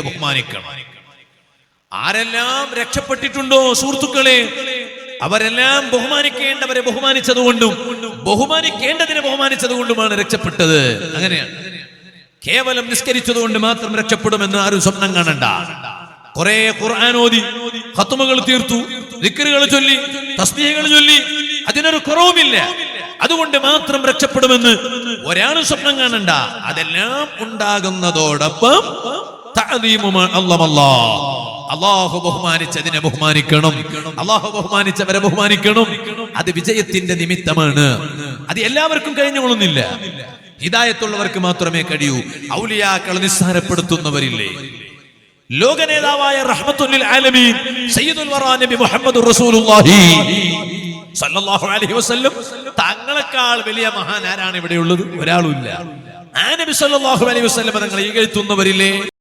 ബഹുമാനിക്കണം. ആരെല്ലാം രക്ഷപ്പെട്ടിട്ടുണ്ടോ സുഹൃത്തുക്കളെ, അവരെല്ലാം ബഹുമാനിക്കേണ്ടവരെ ബഹുമാനിച്ചതുകൊണ്ടും ബഹുമാനിക്കേണ്ടതിനെ ബഹുമാനിച്ചതുകൊണ്ടുമാണ് രക്ഷപ്പെട്ടത്. അങ്ങനെയാണ്. കേവലം നിസ്കരിച്ചതുകൊണ്ട് മാത്രം രക്ഷപ്പെടുമെന്ന് ആരും സ്വപ്നം കാണണ്ട. കുറെ ഖുർആൻ ഓതി, ഖത്മുകൾ തീർത്തു, ദിക്റുകൾ ചൊല്ലി, തസ്ബീഹുകൾ ചൊല്ലി, അതിനൊരു കുറവുമില്ല, അതുകൊണ്ട് മാത്രം രക്ഷപ്പെടുമെന്ന് ഒരാളും സ്വപ്നം കാണണ്ട. അതെല്ലാം ഉണ്ടാകുന്നതോടൊപ്പം അല്ലാഹു ബഹുമാനിച്ചതിനെ ബഹുമാനിക്കണം, അല്ലാഹു ബഹുമാനിച്ചവരെ ബഹുമാനിക്കണം. അത് വിജയത്തിന്റെ നിമിത്തമാണ്. അത് എല്ലാവർക്കും കഴിഞ്ഞുകൊള്ളുന്നില്ല, ഹിദായത്തുള്ളവർക്ക് മാത്രമേ കഴിയൂ. ഔലിയാക്കളെ നിസ്സാരപ്പെടുത്തുന്നവരില്ലേ? ലോക നേതാവായ റഹ്മത്തുൽ ആലമീൻ സയ്യിദുൽ വറാ നബി മുഹമ്മദുർ റസൂലുള്ളാഹി സല്ലല്ലാഹു അലൈഹി വസല്ലം തങ്ങളെക്കാൾ വലിയ മഹാൻ ആരാണ് ഇവിടെയുള്ളത്? ഒരാളുമില്ല. ആ നബി സല്ലല്ലാഹു അലൈഹി വസല്ലം തങ്ങളെ ഇകഴ്ത്തുന്നവരില്ലേ?